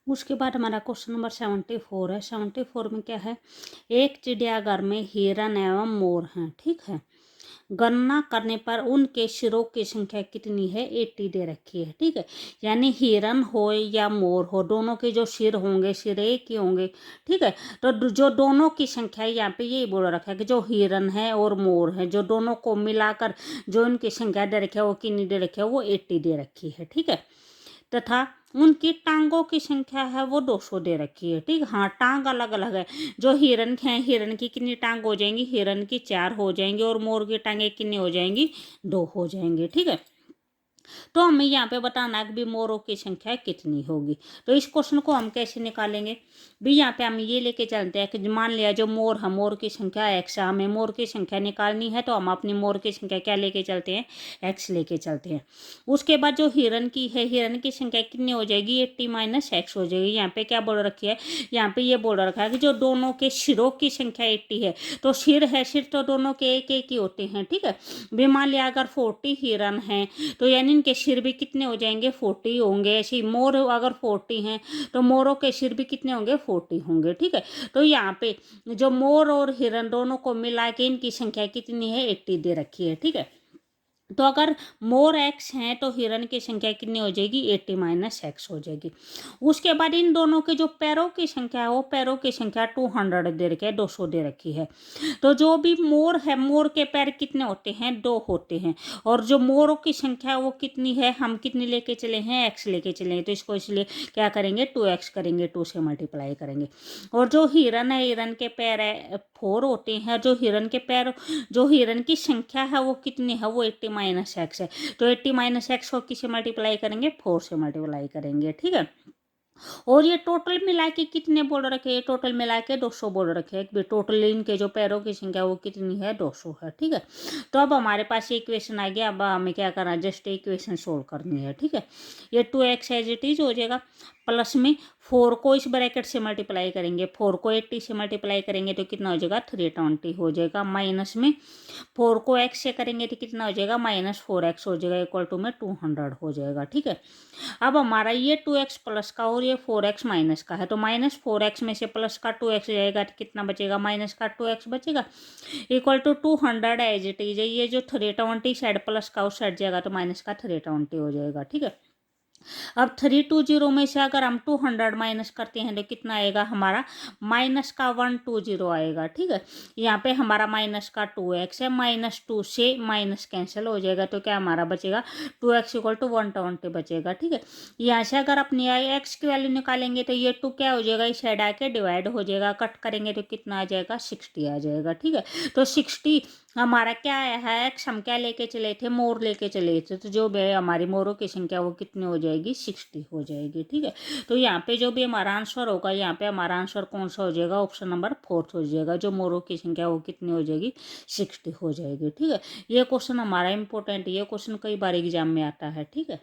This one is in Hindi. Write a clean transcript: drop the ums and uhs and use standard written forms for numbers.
उसके बाद हमारा क्वेश्चन नंबर 74 है। 74 में क्या है, एक चिड़ियाघर में हिरन एवं मोर हैं, ठीक है। गणना करने पर उनके सिरों की संख्या कितनी है, 80 दे रखी है, ठीक है। यानी हिरन हो या मोर हो, दोनों के जो सिर होंगे, सिर एक ही होंगे, ठीक है। तो जो दोनों की संख्या यहाँ पे यही बोल रखा है कि जो हिरन है और मोर है, जो दोनों को मिलाकर जो उनकी संख्या दे रखी है वो कितनी दे रखी है, वो 80 दे रखी है, ठीक है। तथा उनकी टांगों की संख्या है वो 200 दे रखी है, ठीक। हाँ, टांग अलग अलग है। जो हिरन है, हिरन की कितनी टांग हो जाएंगी, हिरन की 4 हो जाएंगी, और मोर की टांगे कितनी हो जाएंगी, 2 हो जाएंगी, ठीक है। तो हमें यहाँ पे बताना है कि भी मोरों की संख्या कितनी होगी। तो इस क्वेश्चन को हम कैसे निकालेंगे भी, यहाँ पे हम ये लेके चलते हैं कि मान लिया जो मोर है, मोर की संख्या x है, हमें मोर की संख्या निकालनी है, तो हम अपनी मोर की संख्या क्या लेके चलते हैं, x लेके चलते हैं। उसके बाद जो हिरन की है, हिरन की संख्या कितनी हो जाएगी, 80 माइनस x हो जाएगी। यहाँ पे क्या बोल रखी है, यहाँ पे ये बोल रखा है कि जो दोनों के सिरों की संख्या 80 है, तो सिर है, सिर तो दोनों के एक एक ही होते हैं, ठीक है। भी मान लिया अगर 40 हिरन है, तो यानी इनके सिर भी कितने हो जाएंगे, 40 होंगे। ऐसे मोर अगर 40 हैं तो मोरों के सिर भी कितने होंगे, 40 होंगे, ठीक है। तो यहाँ पे जो मोर और हिरन दोनों को मिला के इनकी संख्या कितनी है, 80 दे रखी है, ठीक है। तो अगर मोर x हैं तो हिरन की संख्या कितनी हो जाएगी, 80 माइनस x हो जाएगी। उसके बाद इन दोनों के जो पैरों की संख्या है, वो पैरों की संख्या 200 दे रखी है, 200 दे रखी है। तो जो भी मोर है, मोर के पैर कितने होते हैं, 2 होते हैं। और जो मोरों की संख्या है वो कितनी है, हम कितनी लेके चले हैं, x लेके चले हैं। तो इसको इसलिए क्या करेंगे, 2x करेंगे, 2 से मल्टीप्लाई करेंगे। और जो हिरन है, हिरन के पैर है 4 होते हैं। जो हिरन के पैर, जो हिरन की संख्या है वो कितनी है, वो 80 माइनस एक्स है। तो 80 माइनस एक्स को किससे मल्टीप्लाई करेंगे, 4 से मल्टीप्लाई करेंगे, ठीक है। और ये टोटल मिला के कितने बोल रखे, ये टोटल मिला के 200 बोल रखे हैं। टोटल इनके जो पैरों की संख्या वो कितनी है, 200 है, ठीक है। तो अब हमारे पास ये इक्वेशन आ गया। अब हमें क्या करना है, जस्ट इक्वेशन सोल्व करनी है, ठीक है। ये 2x एज इट इज हो जाएगा, प्लस में 4 को इस ब्रैकेट से मल्टीप्लाई करेंगे, 4 को 80 से मल्टीप्लाई करेंगे तो कितना हो जाएगा, 320 हो जाएगा। माइनस में 4 को x से करेंगे तो कितना हो जाएगा, माइनस 4x हो जाएगा, इक्वल टू में 200 हो जाएगा, ठीक है। अब हमारा ये 2x प्लस का और ये 4x माइनस का है, तो माइनस 4x में से प्लस का 2x जाएगा तो कितना बचेगा, माइनस का 2x बचेगा, equal to 200 as it is. ये जो 320 साइड प्लस का उस साइड जाएगा तो माइनस का 320 हो जाएगा, ठीक है। अब 320 में से अगर हम 200 माइनस करते हैं तो कितना आएगा हमारा, माइनस का 120 आएगा, ठीक है। यहाँ पे हमारा माइनस का 2x है, माइनस 2 से माइनस कैंसिल हो जाएगा, तो क्या हमारा बचेगा, 2x इक्वल टू 120 बचेगा, ठीक है। यहाँ से अगर अपनी x की वैल्यू निकालेंगे तो ये 2 क्या हो जाएगा, इस साइड आके डिवाइड हो जाएगा, कट करेंगे तो कितना आ जाएगा, 60 आ जाएगा, ठीक है। तो 60 हमारा क्या है, x हम क्या लेके चले थे, मोर लेके चले थे, तो जो भी हमारी मोरों की संख्या वो कितनी हो जाएगी, 60 हो जाएगी, ठीक है। तो यहाँ पे जो भी हमारा आंसर होगा, यहाँ पे हमारा आंसर कौन सा हो जाएगा, ऑप्शन नंबर 4 हो जाएगा। जो मोरों की संख्या वो कितनी हो जाएगी, 60 हो जाएगी, ठीक है। ये क्वेश्चन हमारा इंपॉर्टेंट, ये क्वेश्चन कई बार एग्जाम में आता है, ठीक है।